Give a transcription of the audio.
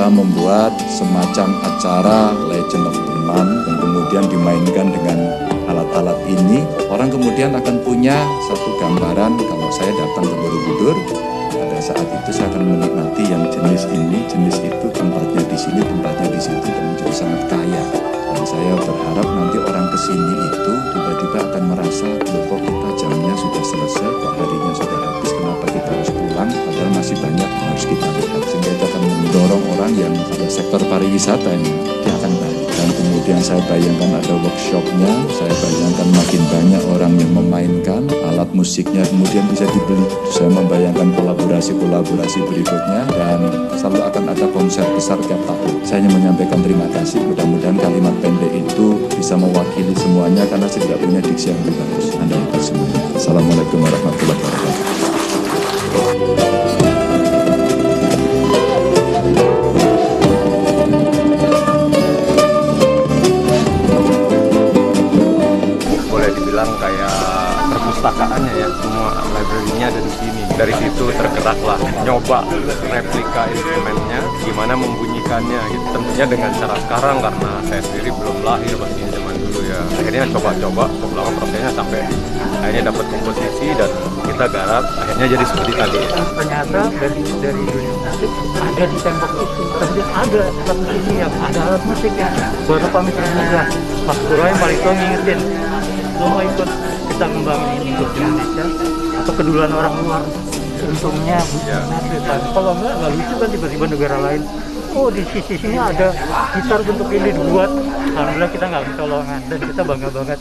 berusaha membuat semacam acara Legend of the Man yang kemudian dimainkan dengan alat-alat ini. Orang kemudian akan punya satu gambaran kalau saya datang ke Borobudur. Pada saat itu saya akan menikmati yang jenis ini, jenis itu, tempatnya di sini, tempatnya di situ, dan menjadi sangat kaya. Dan saya berharap nanti orang kesini itu tiba-tiba akan merasa, loh kok kita jamnya sudah selesai, kok harinya sudah habis, kenapa kita harus pulang, padahal masih banyak yang harus kita lihat. Sehingga itu akan mendorong orang yang pada sektor pariwisata ini, dia akan balik. Dan kemudian saya bayangkan ada workshopnya, saya bayangkan makin banyak orang yang memainkan alat musiknya, kemudian bisa dibeli. Saya membayangkan kolaborasi berikutnya, dan selalu akan ada konser besar tiap tahun. Saya hanya menyampaikan terima kasih, mudah-mudahan kalimat pendek itu bisa mewakili semuanya, karena saya tidak punya diksi yang lebih bagus. Anda itu semuanya. Assalamualaikum warahmatullahi wabarakatuh. Kayak perpustakaannya ya, semua library-nya ada di sini. Dari situ tergeraklah nyoba replika instrumennya, gimana membunyikannya gitu. Tentunya dengan cara sekarang karena saya sendiri belum lahir pastinya zaman dulu ya. Akhirnya coba-coba, lama prosesnya sampai akhirnya dapat komposisi dan kita garap, akhirnya jadi seperti tadi. Ternyata dari dunia musik ada di tembok itu, kemudian ada alat musik yang ada alat musik yang baru pamit juga. Mas Pura yang paling tua ngingetin, lo mau ikut kita ngembangin ini untuk Indonesia atau keduluan orang luar? Untungnya kalau nggak lucu kan tiba-tiba negara lain, oh di sini ada gitar bentuk ini dibuat. Alhamdulillah kita nggak kecolongan dan kita bangga banget.